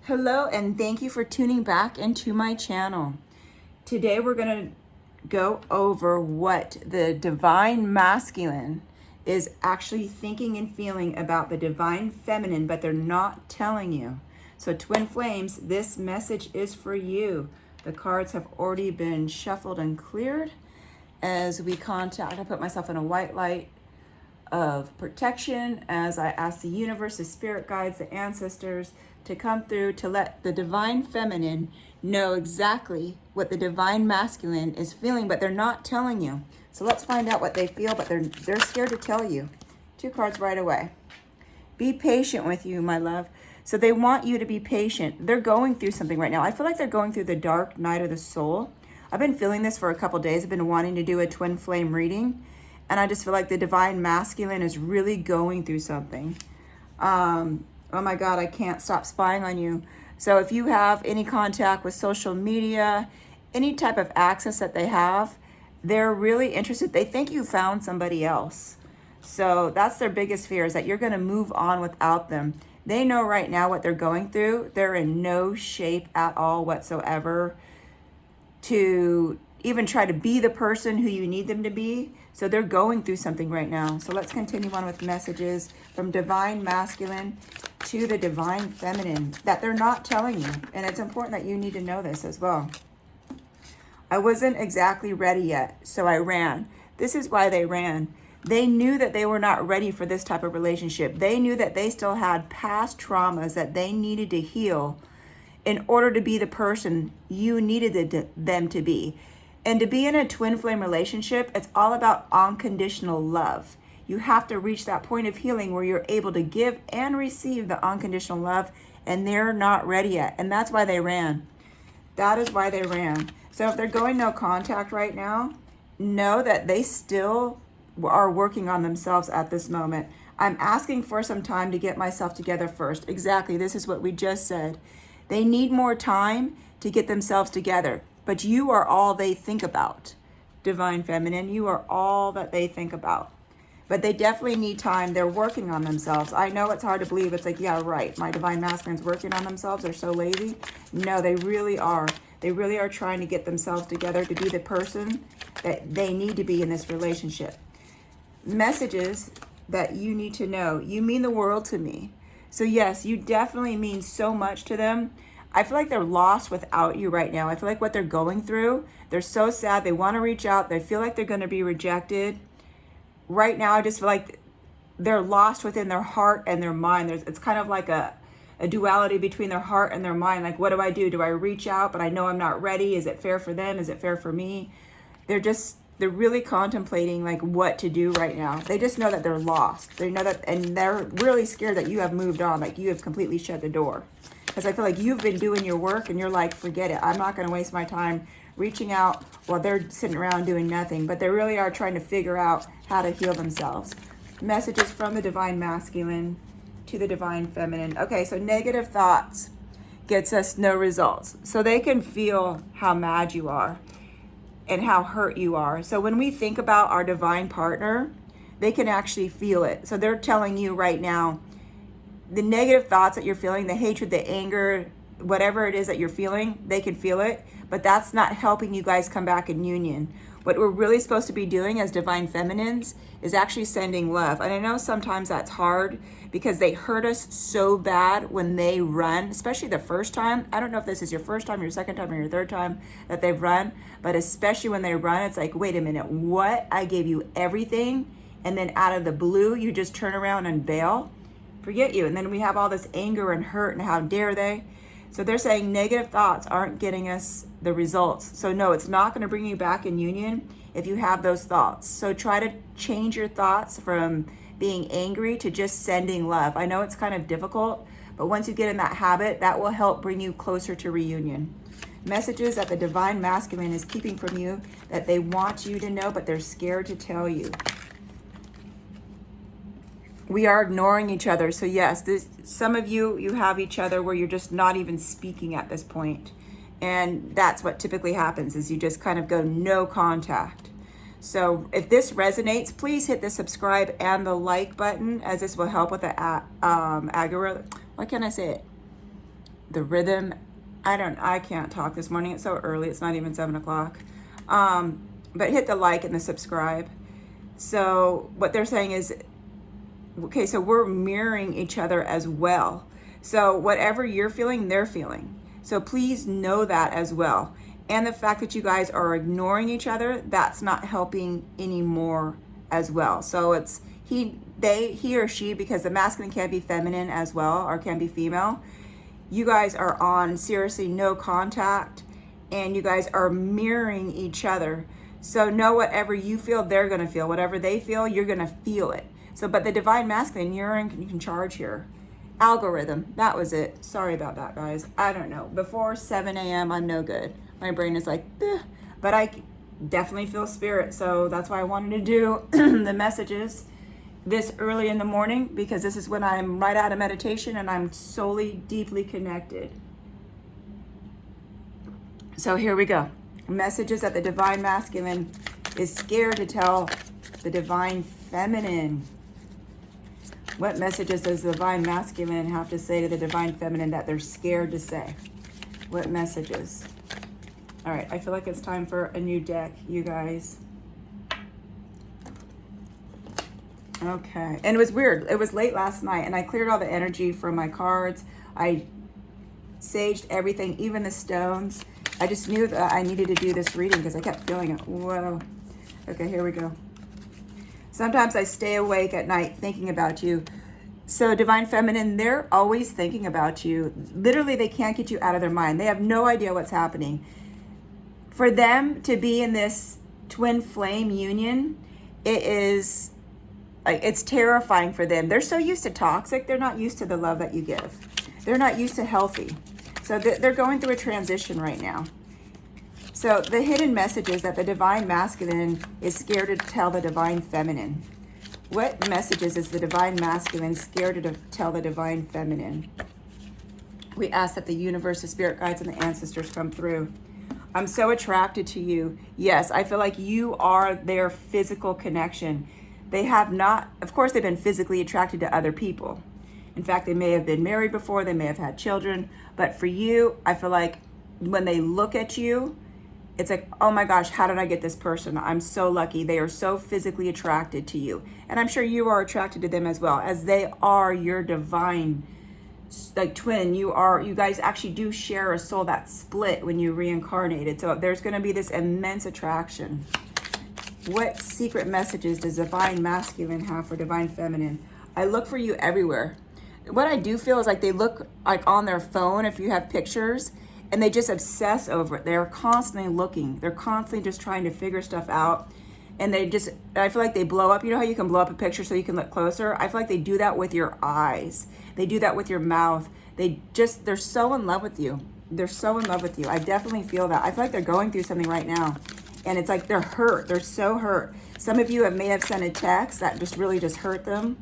Hello, and thank you for tuning back into my channel. Today we're going to go over what the divine masculine is actually thinking and feeling about the divine feminine, but they're not telling you. So twin flames, this message is for you. The cards have already been shuffled and cleared. As we contact, I put myself in a white light of protection as I ask the universe, the spirit guides, the ancestors to come through to let the divine feminine know exactly what the divine masculine is feeling, but they're not telling you. So let's find out what they feel, but they're scared to tell you. Two cards right away. Be patient with you, my love. So they want you to be patient. They're going through something right now. I feel like they're going through the dark night of the soul. I've been feeling this for a couple days. I've been wanting to do a twin flame reading. And I just feel like the divine masculine is really going through something. Oh my God, I can't stop spying on you. So if you have any contact with social media, any type of access that they have, they're really interested. They think you found somebody else. So that's their biggest fear, is that you're going to move on without them. They know right now what they're going through. They're in no shape at all whatsoever to even try to be the person who you need them to be. So they're going through something right now. So let's continue on with messages from divine masculine to the divine feminine that they're not telling you. And it's important that you need to know this as well. I wasn't exactly ready yet, so I ran. This is why they ran. They knew that they were not ready for this type of relationship. They knew that they still had past traumas that they needed to heal in order to be the person you needed them to be. And to be in a twin flame relationship, it's all about unconditional love. You have to reach that point of healing where you're able to give and receive the unconditional love, and they're not ready yet. And that's why they ran. That is why they ran. So if they're going no contact right now, know that they still are working on themselves at this moment. I'm asking for some time to get myself together first. Exactly, this is what we just said. They need more time to get themselves together. But you are all they think about, divine feminine. You are all that they think about. But they definitely need time. They're working on themselves. I know it's hard to believe. It's like, yeah, right. My divine masculine's working on themselves. They're so lazy. No, they really are. They really are trying to get themselves together to be the person that they need to be in this relationship. Messages that you need to know. You mean the world to me. So yes, you definitely mean so much to them. I feel like they're lost without you right now. I feel like what they're going through, they're so sad. They want to reach out. They feel like they're going to be rejected. Right now, I just feel like they're lost within their heart and their mind. It's kind of like a duality between their heart and their mind. Like, what do I do? Do I reach out, but I know I'm not ready? Is it fair for them? Is it fair for me? They're really contemplating like what to do right now. They just know that they're lost. They know that, and they're really scared that you have moved on, like you have completely shut the door. Because I feel like you've been doing your work and you're like, forget it. I'm not going to waste my time reaching out while they're sitting around doing nothing. But they really are trying to figure out how to heal themselves. Messages from the divine masculine to the divine feminine. Okay, so negative thoughts gets us no results. So they can feel how mad you are and how hurt you are. So when we think about our divine partner, they can actually feel it. So they're telling you right now, the negative thoughts that you're feeling, the hatred, the anger, whatever it is that you're feeling, they can feel it, but that's not helping you guys come back in union. What we're really supposed to be doing as divine feminines is actually sending love. And I know sometimes that's hard because they hurt us so bad when they run, especially the first time. I don't know if this is your first time, your second time, or your third time that they've run, but especially when they run, it's like, wait a minute, what? I gave you everything, and then out of the blue, you just turn around and bail? Forget you. And then we have all this anger and hurt and how dare they. So they're saying negative thoughts aren't getting us the results. So no, it's not going to bring you back in union if you have those thoughts. So try to change your thoughts from being angry to just sending love. I know it's kind of difficult, but once you get in that habit, that will help bring you closer to reunion. Messages that the divine masculine is keeping from you that they want you to know, but they're scared to tell you. We are ignoring each other. So yes, some of you have each other where you're just not even speaking at this point. And that's what typically happens, is you just kind of go no contact. So if this resonates, please hit the subscribe and the like button, as this will help with the algorithm. Why can't I say it? the rhythm. I can't talk this morning. It's so early. It's not even 7 o'clock. But hit the like and the subscribe. So what they're saying is, okay, so we're mirroring each other as well. So whatever you're feeling, they're feeling. So please know that as well. And the fact that you guys are ignoring each other, that's not helping anymore as well. So it's he or she, because the masculine can be feminine as well, or can be female. You guys are on seriously no contact, and you guys are mirroring each other. So know whatever you feel, they're going to feel. Whatever they feel, you're going to feel it. So, but the divine masculine, you're in charge here. Algorithm, that was it. Sorry about that, guys. I don't know. Before 7 a.m., I'm no good. My brain is like, eh. But I definitely feel spirit. So that's why I wanted to do the messages this early in the morning, because this is when I'm right out of meditation and I'm solely deeply connected. So here we go. Messages that the divine masculine is scared to tell the divine feminine. What messages does the divine masculine have to say to the divine feminine that they're scared to say? What messages? All right, I feel like it's time for a new deck, you guys. Okay, and it was weird. It was late last night, and I cleared all the energy from my cards. I saged everything, even the stones. I just knew that I needed to do this reading because I kept feeling it. Whoa. Okay, here we go. Sometimes I stay awake at night thinking about you. So divine feminine, they're always thinking about you. Literally, they can't get you out of their mind. They have no idea what's happening. For them to be in this twin flame union, it is like, it's terrifying for them. They're so used to toxic. They're not used to the love that you give. They're not used to healthy. So they're going through a transition right now. So the hidden messages that the divine masculine is scared to tell the divine feminine. What messages is the divine masculine scared to tell the divine feminine? We ask that the universe, the spirit guides, and the ancestors come through. I'm so attracted to you. Yes, I feel like you are their physical connection. They have not, of course, they've been physically attracted to other people. In fact, they may have been married before, they may have had children, but for you, I feel like when they look at you, it's like, oh my gosh, how did I get this person? I'm so lucky. They are so physically attracted to you. And I'm sure you are attracted to them as well, as they are your divine, like twin. You guys actually do share a soul that split when you reincarnated. So there's going to be this immense attraction. What secret messages does divine masculine have for divine feminine? I look for you everywhere. What I do feel is like they look like on their phone if you have pictures, and they just obsess over it. They're constantly looking. They're constantly just trying to figure stuff out. And I feel like they blow up. You know how you can blow up a picture so you can look closer? I feel like they do that with your eyes. They do that with your mouth. They're so in love with you. They're so in love with you. I definitely feel that. I feel like they're going through something right now. And it's like they're hurt. They're so hurt. Some of you may have sent a text that really just hurt them.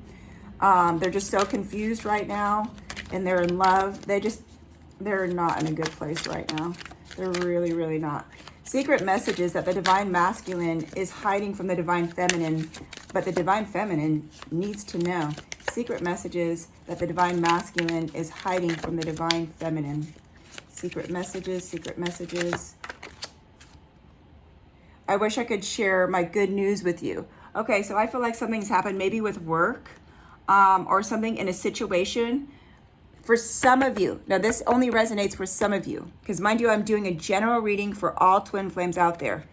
They're just so confused right now, and they're in love. They're not in a good place right now. They're really, really not. Secret messages that the divine masculine is hiding from the divine feminine, but the divine feminine needs to know. Secret messages that the divine masculine is hiding from the divine feminine. Secret messages, secret messages. I wish I could share my good news with you. Okay, so I feel like something's happened, maybe with work, or something in a situation. For some of you, now this only resonates for some of you, because mind you, I'm doing a general reading for all twin flames out there.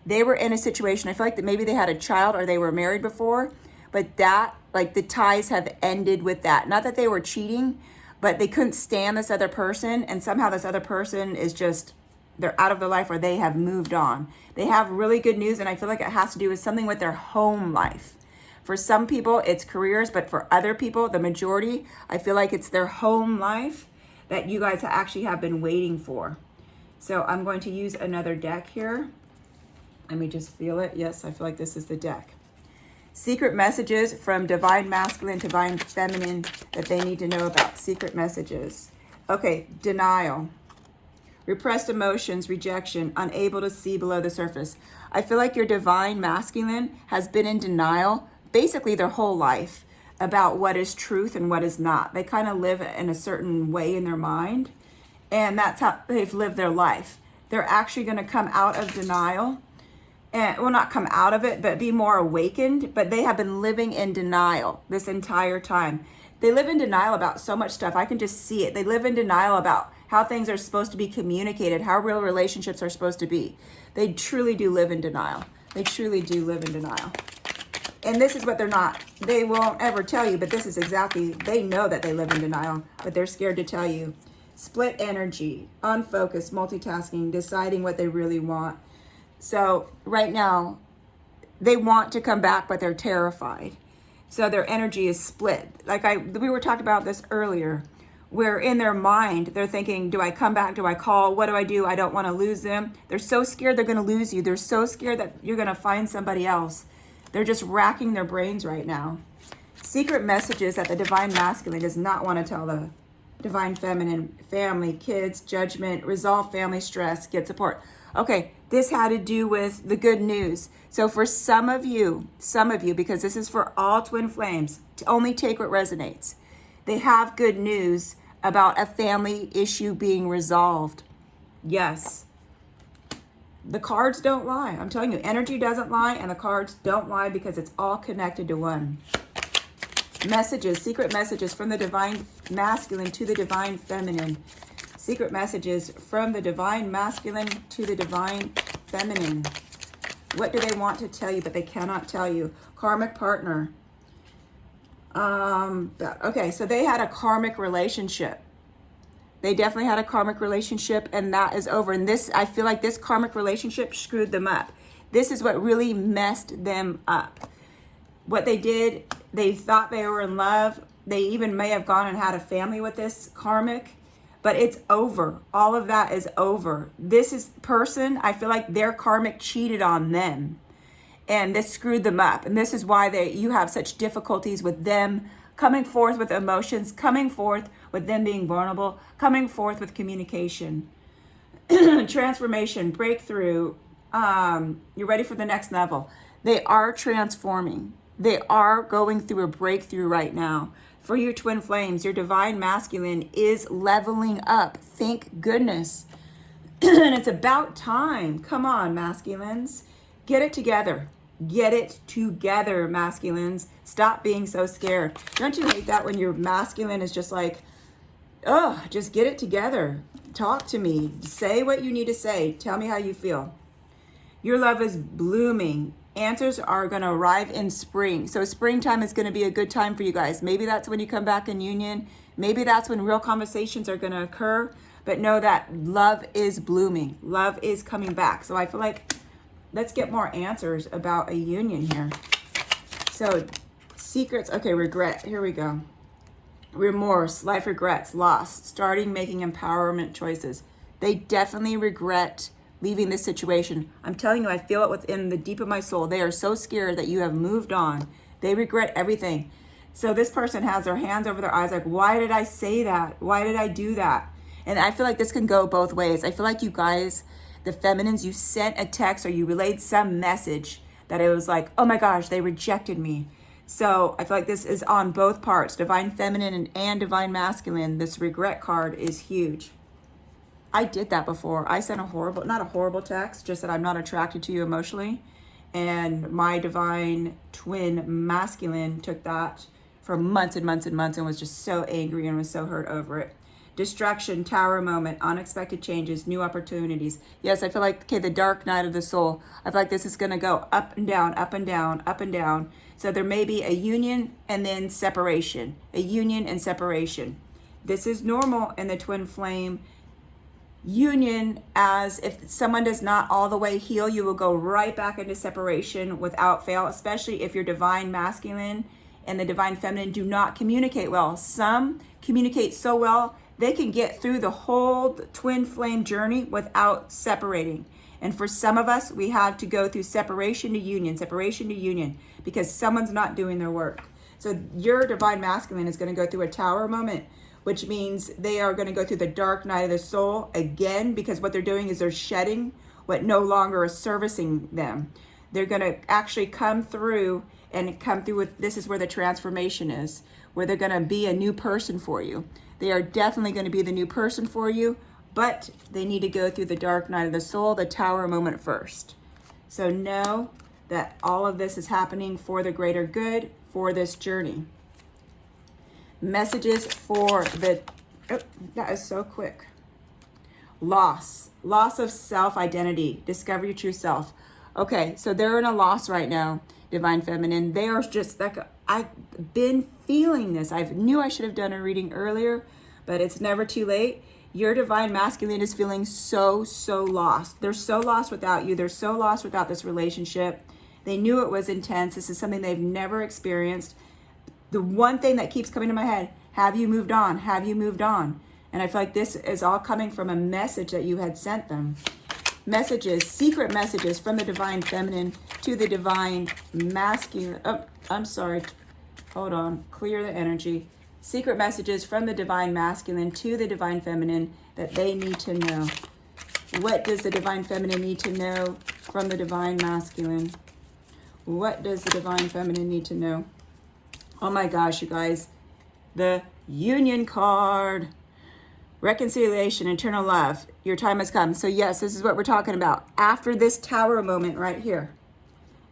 They were in a situation, I feel like that maybe they had a child or they were married before, but that, like the ties have ended with that. Not that they were cheating, but they couldn't stand this other person, and somehow this other person is just, they're out of their life, or they have moved on. They have really good news, and I feel like it has to do with something with their home life. For some people, it's careers, but for other people, the majority, I feel like it's their home life that you guys actually have been waiting for. So I'm going to use another deck here. Let me just feel it. Yes, I feel like this is the deck. Secret messages from divine masculine, divine feminine that they need to know about. Secret messages. Okay, denial. Repressed emotions, rejection, unable to see below the surface. I feel like your divine masculine has been in denial basically their whole life about what is truth and what is not. They kind of live in a certain way in their mind. and that's how they've lived their life. They're actually going to come out of denial, and well, not come out of it, but be more awakened. But they have been living in denial this entire time. They live in denial about so much stuff. I can just see it. They live in denial about how things are supposed to be communicated, how real relationships are supposed to be. They truly do live in denial. They truly do live in denial. And this is what they're not. They won't ever tell you, but this is exactly, they know that they live in denial, but they're scared to tell you. Split energy, unfocused, multitasking, deciding what they really want. So right now, they want to come back, but they're terrified. So their energy is split. Like we were talking about this earlier, where in their mind, they're thinking, do I come back? Do I call? What do? I don't want to lose them. They're so scared they're going to lose you. They're so scared that you're going to find somebody else. They're just racking their brains right now. Secret messages that the divine masculine does not want to tell the divine feminine: family, kids, judgment, resolve family stress, get support. Okay, this had to do with the good news. So for some of you, because this is for all twin flames, to only take what resonates. They have good news about a family issue being resolved. Yes. The cards don't lie. I'm telling you, energy doesn't lie, and the cards don't lie because it's all connected to one. Messages, secret messages from the divine masculine to the divine feminine. Secret messages from the divine masculine to the divine feminine. What do they want to tell you, but they cannot tell you? Karmic partner. Okay, so they had a karmic relationship. They definitely had a karmic relationship, and that is over. And this, I feel like this karmic relationship screwed them up. This is what really messed them up. What they did, they thought they were in love. They even may have gone and had a family with this karmic, but it's over. All of that is over. This is person, I feel like their karmic cheated on them, and this screwed them up. And this is why you have such difficulties with them coming forth with emotions, coming forth with them being vulnerable, coming forth with communication. Transformation, breakthrough. You're ready for the next level. They are transforming. They are going through a breakthrough right now. For your twin flames, your divine masculine is leveling up. Thank goodness. And it's about time. Come on, masculines. Get it together. Get it together, masculines. Stop being so scared. Don't you hate that when your masculine is just like, oh, just get it together. Talk to me. Say what you need to say. Tell me how you feel. Your love is blooming. Answers are going to arrive in spring. So springtime is going to be a good time for you guys. Maybe that's when you come back in union. Maybe that's when real conversations are going to occur. But know that love is blooming. Love is coming back. So I feel like let's get more answers about a union here. So secrets. Okay, regret. Here we go. Remorse, life regrets, loss, starting making empowerment choices. They definitely regret leaving this situation. I'm telling you, I feel it within the deep of my soul. They are so scared that you have moved on. They regret everything. So this person has their hands over their eyes like, why did I say that? Why did I do that? And I feel like this can go both ways. I feel like you guys, the feminines, you sent a text or you relayed some message that it was like, oh my gosh, they rejected me. So I feel like this is on both parts, divine feminine and divine masculine. This regret card is huge. I did that before. I sent not a horrible text, just that I'm not attracted to you emotionally. And my divine twin masculine took that for months and months and months and was just so angry and was so hurt over it. Distraction, tower moment, unexpected changes, new opportunities. Yes, I feel like, okay, the dark night of the soul. I feel like this is going to go up and down, up and down, up and down. So there may be a union and then separation, a union and separation. This is normal in the twin flame union, as if someone does not all the way heal, you will go right back into separation without fail, especially if your divine masculine and the divine feminine do not communicate well. Some communicate so well, they can get through the whole twin flame journey without separating. And for some of us, we have to go through separation to union, because someone's not doing their work. So your divine masculine is going to go through a tower moment, which means they are going to go through the dark night of the soul again, because what they're doing is they're shedding what no longer is servicing them. They're going to actually come through with, this is where the transformation is, where they're going to be a new person for you. They are definitely going to be the new person for you. but they need to go through the dark night of the soul, the tower moment first. So know that all of this is happening for the greater good for this journey. Messages for the, oh, that is so quick. Loss of self-identity, discover your true self. Okay, so they're in a loss right now, Divine Feminine. They are just like, I've been feeling this. I knew I should have done a reading earlier, but it's never too late. Your Divine Masculine is feeling so lost. They're so lost without you. They're so lost without this relationship. They knew it was intense. This is something they've never experienced. The one thing that keeps coming to my head, have you moved on? Have you moved on? And I feel like this is all coming from a message that you had sent them. Messages, secret messages from the Divine Feminine to the Divine Masculine. Oh, I'm sorry. Hold on. Clear the energy. Secret messages from the Divine Masculine to the Divine Feminine that they need to know. What does the Divine Feminine need to know from the Divine Masculine? What does the Divine Feminine need to know? Oh my gosh, you guys. The Union card. Reconciliation, eternal love. Your time has come. So yes, this is what we're talking about. After this tower moment right here.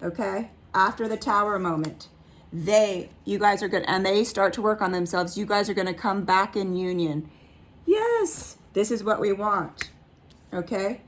Okay? After the tower moment. You guys are good. And they start to work on themselves. You guys are going to come back in union. Yes. This is what we want. Okay?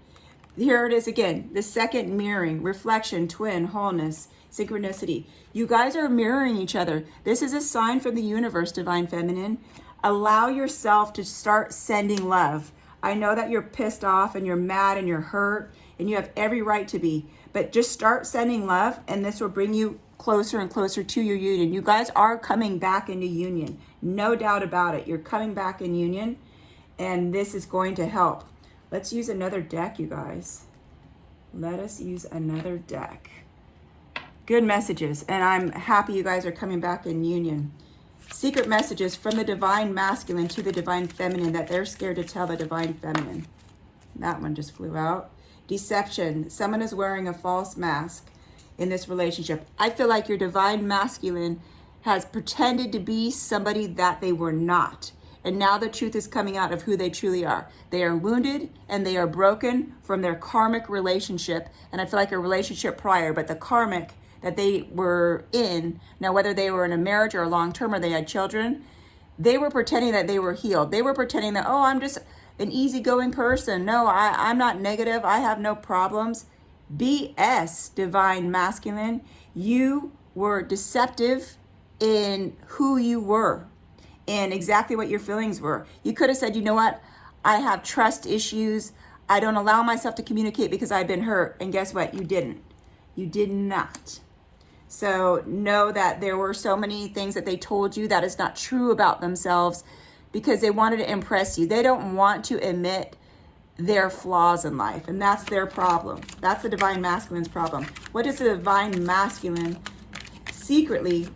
Here it is again. The second mirroring. Reflection, twin, wholeness, synchronicity. You guys are mirroring each other. This is a sign from the universe, Divine Feminine. Allow yourself to start sending love. I know that you're pissed off and you're mad and you're hurt and you have every right to be, but just start sending love and this will bring you closer and closer to your union. You guys are coming back into union. No doubt about it. You're coming back in union and this is going to help. Let's use another deck, you guys. Let us use another deck. Good messages, and I'm happy you guys are coming back in union. Secret messages from the Divine Masculine to the Divine Feminine that they're scared to tell the Divine Feminine. That one just flew out. Deception. Someone is wearing a false mask in this relationship. I feel like your Divine Masculine has pretended to be somebody that they were not. And now the truth is coming out of who they truly are. They are wounded and they are broken from their karmic relationship. And I feel like a relationship prior, but the karmic that they were in, now whether they were in a marriage or a long-term or they had children, they were pretending that they were healed. They were pretending that, oh, I'm just an easygoing person. No, I'm not negative. I have no problems. BS, Divine Masculine. You were deceptive in who you were and exactly what your feelings were. You could have said, you know what? I have trust issues. I don't allow myself to communicate because I've been hurt. And guess what? You didn't. You did not. So know that there were so many things that they told you that is not true about themselves because they wanted to impress you. They don't want to admit their flaws in life, and that's their problem. That's the Divine Masculine's problem. What does the Divine Masculine secretly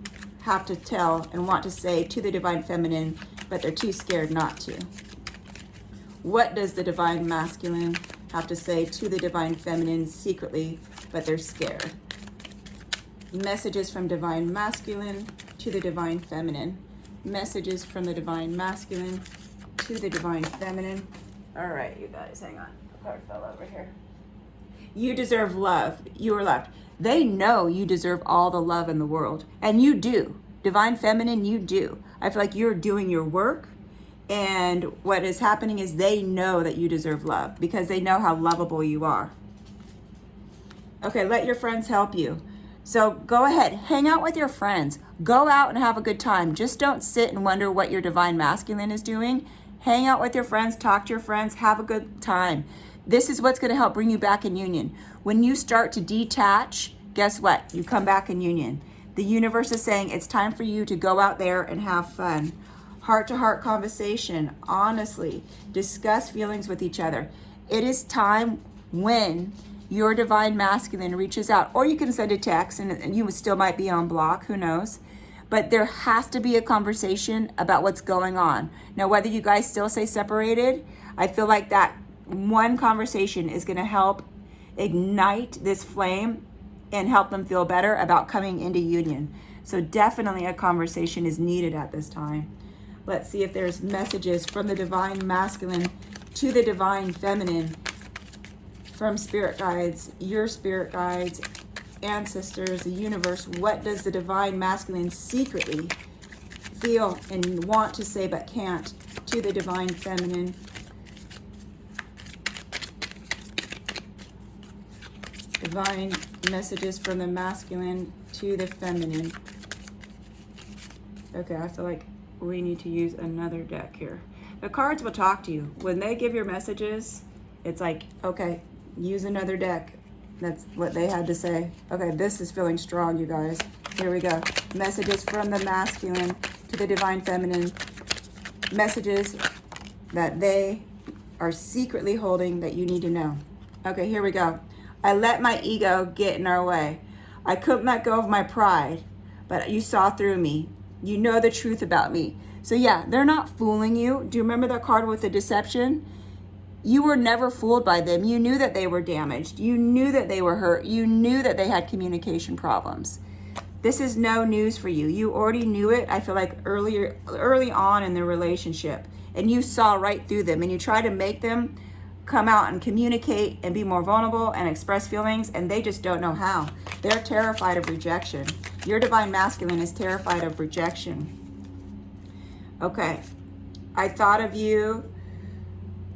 have to tell and want to say to the Divine Feminine, but they're too scared not to? What does the Divine Masculine have to say to the Divine Feminine secretly, but they're scared? Messages from Divine Masculine to the Divine Feminine. Messages from the Divine Masculine to the Divine Feminine. All right, you guys, hang on. The card fell over here. You deserve love. You are loved. They know you deserve all the love in the world. And you do. Divine Feminine, you do. I feel like you're doing your work. And what is happening is they know that you deserve love because they know how lovable you are. Okay, let your friends help you. So go ahead, hang out with your friends. Go out and have a good time. Just don't sit and wonder what your Divine Masculine is doing. Hang out with your friends, talk to your friends, have a good time. This is what's going to help bring you back in union. When you start to detach, guess what? You come back in union. The universe is saying it's time for you to go out there and have fun. Heart-to-heart conversation, honestly, discuss feelings with each other. It is time when your Divine Masculine reaches out, or you can send a text and you still might be on block, who knows? But there has to be a conversation about what's going on. Now, whether you guys still stay separated, I feel like that one conversation is going to help ignite this flame and help them feel better about coming into union. So definitely a conversation is needed at this time. Let's see if there's messages from the Divine Masculine to the divine feminine from spirit guides, your spirit guides, ancestors, the universe. What does the divine masculine secretly feel and want to say but can't to the divine feminine? Divine messages from the masculine to the feminine. Okay, I feel like we need to use another deck here. The cards will talk to you. When they give your messages, it's like, okay, use another deck. That's what they had to say. Okay, this is feeling strong, you guys. Here we go. Messages from the masculine to the divine feminine. Messages that they are secretly holding that you need to know. Okay, here we go. I let my ego get in our way. I couldn't let go of my pride, but you saw through me. You know the truth about me. So yeah, they're not fooling you. Do you remember that card with the deception? You were never fooled by them. You knew that they were damaged. You knew that they were hurt. You knew that they had communication problems. This is no news for you. You already knew it, I feel like early on in the relationship. And you saw right through them. And you try to make them come out and communicate and be more vulnerable and express feelings, and they just don't know how. They're terrified of rejection. Your divine masculine is terrified of rejection. Okay, I thought of you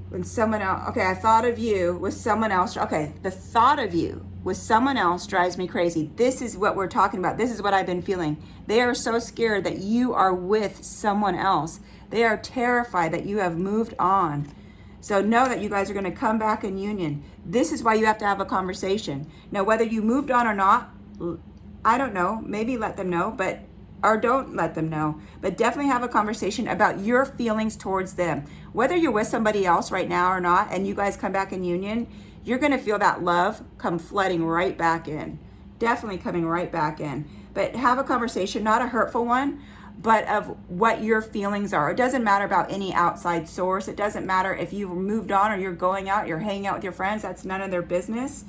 when someone else, okay, I thought of you with someone else. Okay, the thought of you with someone else drives me crazy. This is what we're talking about. This is what I've been feeling. They are so scared that you are with someone else. They are terrified that you have moved on. So know that you guys are going to come back in union. This is why you have to have a conversation. Now, whether you moved on or not, I don't know. Maybe let them know, or don't let them know. But definitely have a conversation about your feelings towards them. Whether you're with somebody else right now or not, and you guys come back in union, you're going to feel that love come flooding right back in. Definitely coming right back in. But have a conversation, not a hurtful one, but of what your feelings are. It doesn't matter about any outside source. It doesn't matter if you've moved on or you're going out, you're hanging out with your friends. That's none of their business.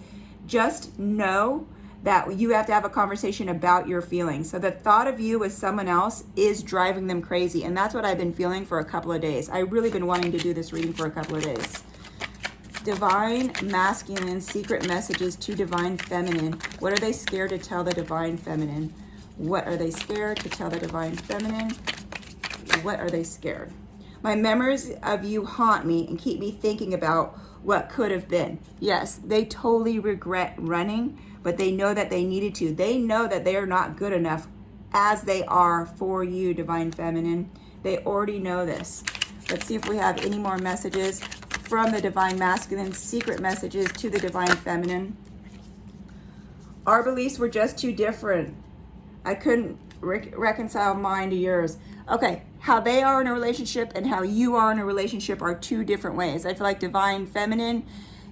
Just know that you have to have a conversation about your feelings. So the thought of you with someone else is driving them crazy. And that's what I've been feeling for a couple of days. I've really been wanting to do this reading for a couple of days. Divine masculine secret messages to divine feminine. What are they scared to tell the divine feminine? What are they scared to tell the divine feminine? What are they scared? My memories of you haunt me and keep me thinking about what could have been. Yes, they totally regret running, but they know that they needed to. They know that they are not good enough as they are for you, divine feminine. They already know this. Let's see if we have any more messages from the divine masculine, secret messages to the divine feminine. Our beliefs were just too different. I couldn't reconcile mine to yours. Okay, how they are in a relationship and how you are in a relationship are two different ways. I feel like divine feminine,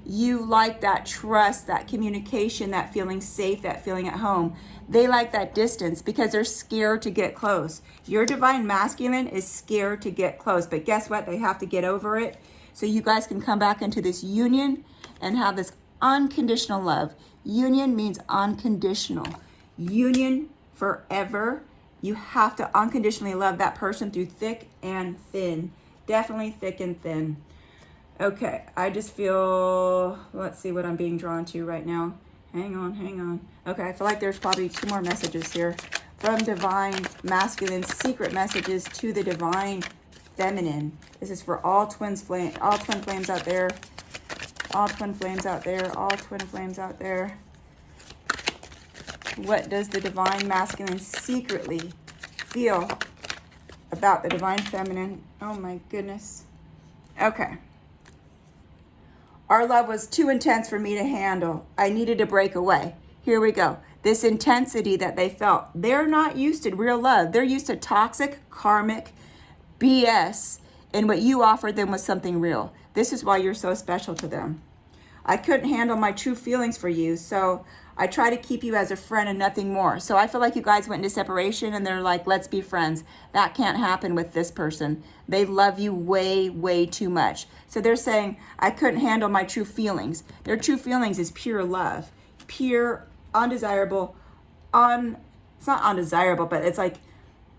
you like that trust, that communication, that feeling safe, that feeling at home. They like that distance because they're scared to get close. Your divine masculine is scared to get close, but guess what? They have to get over it so you guys can come back into this union and have this unconditional love. Union means unconditional. Union forever. You have to unconditionally love that person through thick and thin. Definitely thick and thin. Okay, I just feel, let's see what I'm being drawn to right now. Hang on. Okay, I feel like there's probably two more messages here from divine masculine, secret messages to the divine feminine. This is for all twin flames out there. All twin flames out there. All twin flames out there. What does the divine masculine secretly feel about the divine feminine? Oh my goodness. Okay. Our love was too intense for me to handle. I needed to break away. Here we go. This intensity that they felt. They're not used to real love. They're used to toxic, karmic BS. And what you offered them was something real. This is why you're so special to them. I couldn't handle my true feelings for you, so I try to keep you as a friend and nothing more. So I feel like you guys went into separation and they're like, let's be friends. That can't happen with this person. They love you way, way too much. So they're saying, I couldn't handle my true feelings. Their true feelings is pure love. Pure, undesirable, it's not undesirable, but it's like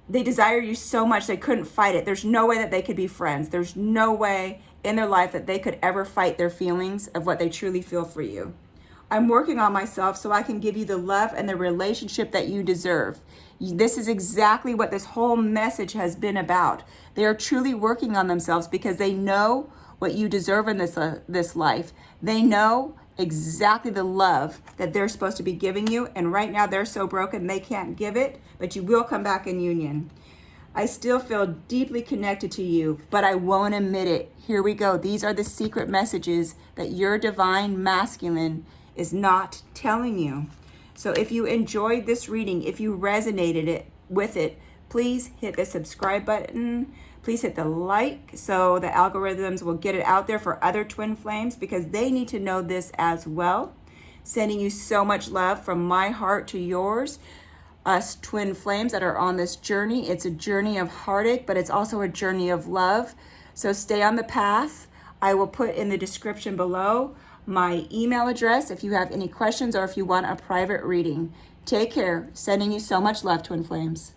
they desire you so much they couldn't fight it. There's no way that they could be friends. There's no way in their life that they could ever fight their feelings of what they truly feel for you. I'm working on myself so I can give you the love and the relationship that you deserve. This is exactly what this whole message has been about. They are truly working on themselves because they know what you deserve in this life. They know exactly the love that they're supposed to be giving you, and right now they're so broken they can't give it, but you will come back in union. I still feel deeply connected to you, but I won't admit it. Here we go. These are the secret messages that your divine masculine is not telling you. So if you enjoyed this reading, if you resonated with it, please hit the subscribe button. Please hit the like so the algorithms will get it out there for other twin flames, because they need to know this as well. Sending you so much love from my heart to yours. Us twin flames that are on this journey. It's a journey of heartache, but it's also a journey of love. So stay on the path. I will put in the description below my email address if you have any questions or if you want a private reading. Take care. Sending you so much love, twin flames.